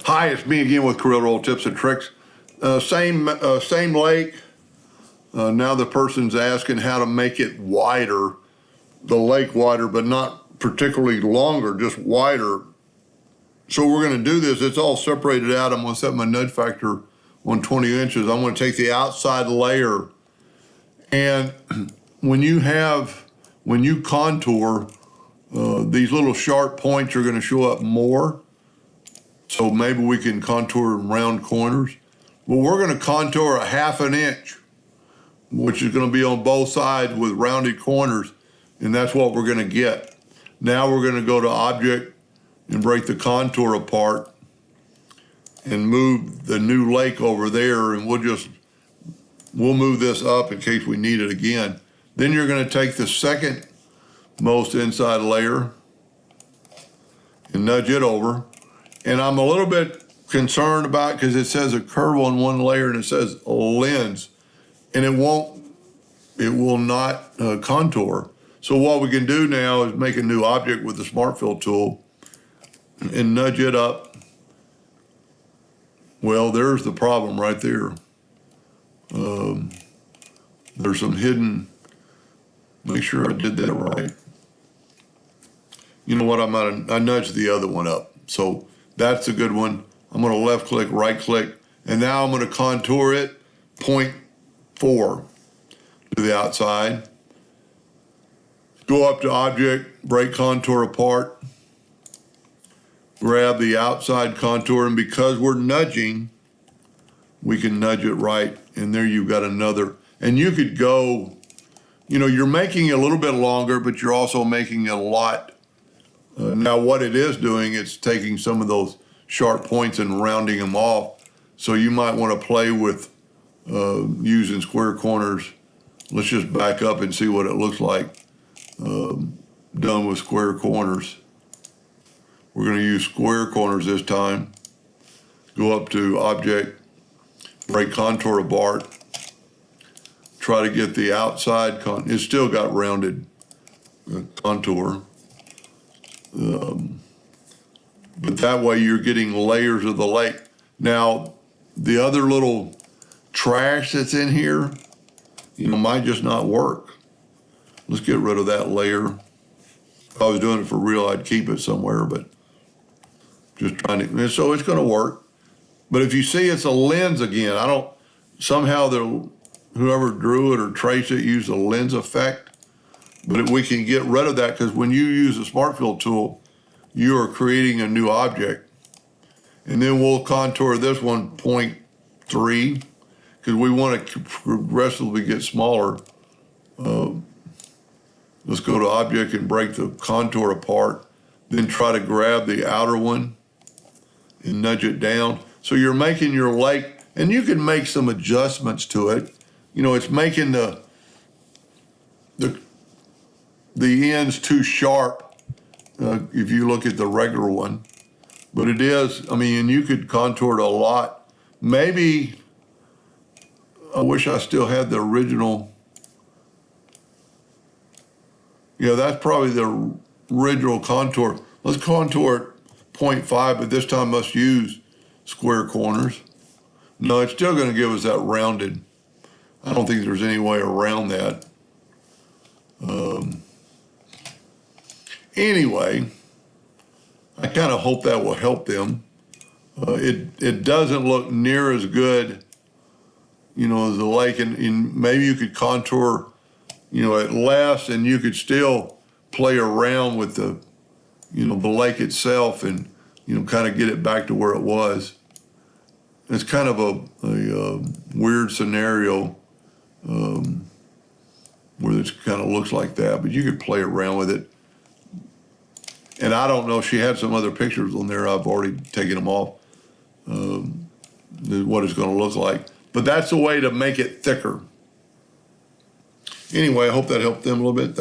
Hi, it's me again with Corel Draw tips and tricks. Same lake. Now the person's asking how to make it wider, the lake wider, but not particularly longer, just wider. So we're going to do this. It's all separated out. I'm going to set my nudge factor on 20 inches. I'm going to take the outside layer, and when you contour, these little sharp points are going to show up more. So maybe we can contour round corners. Well, we're going to contour 1/2 inch, which is going to be on both sides with rounded corners, and that's what we're going to get. Now we're going to go to Object and break the contour apart and move the new lake over there, and we'll move this up in case we need it again. Then you're going to take the second most inside layer and nudge it over. And I'm a little bit concerned about, because it says a curve on one layer and it says a lens, and it will not contour. So what we can do now is make a new object with the Smart Fill tool and nudge it up. Well, there's the problem right there. There's some hidden, make sure I did that right. You know what, I nudged the other one up. So that's a good one. I'm going to left click, right click, and now I'm going to contour it 0.4 to the outside. Go up to Object, break contour apart, grab the outside contour, and because we're nudging, we can nudge it right, and there you've got another. And you could go, you're making it a little bit longer, but you're also making it a lot. Now what it is doing, it's taking some of those sharp points and rounding them off. So you might want to play with using square corners. Let's just back up and see what it looks like done with square corners. We're going to use square corners this time. Go up to Object, break contour apart, try to get the outside it's still got rounded contour. But that way you're getting layers of the lake. Now, the other little trash that's in here, might just not work. Let's get rid of that layer. If I was doing it for real, I'd keep it somewhere, but just trying to, and so it's going to work. But if you see it's a lens again, somehow whoever drew it or traced it used a lens effect. But we can get rid of that, because when you use the Smart Fill tool, you are creating a new object. And then we'll contour this one 0.3, because we want to progressively get smaller. Let's go to Object and break the contour apart, then try to grab the outer one and nudge it down. So you're making your lake, and you can make some adjustments to it. It's making the end's too sharp if you look at the regular one. But it is, and you could contour it a lot. Maybe, I wish I still had the original. Yeah, that's probably the original contour. Let's contour it 0.5, but this time let's use square corners. No, it's still going to give us that rounded. I don't think there's any way around that. Anyway, I kind of hope that will help them. It doesn't look near as good, as the lake, and maybe you could contour, at less, and you could still play around with the, the lake itself, and kind of get it back to where it was. It's kind of a weird scenario where it kind of looks like that, but you could play around with it. And I don't know, she had some other pictures on there. I've already taken them off, what it's going to look like. But that's a way to make it thicker. Anyway, I hope that helped them a little bit.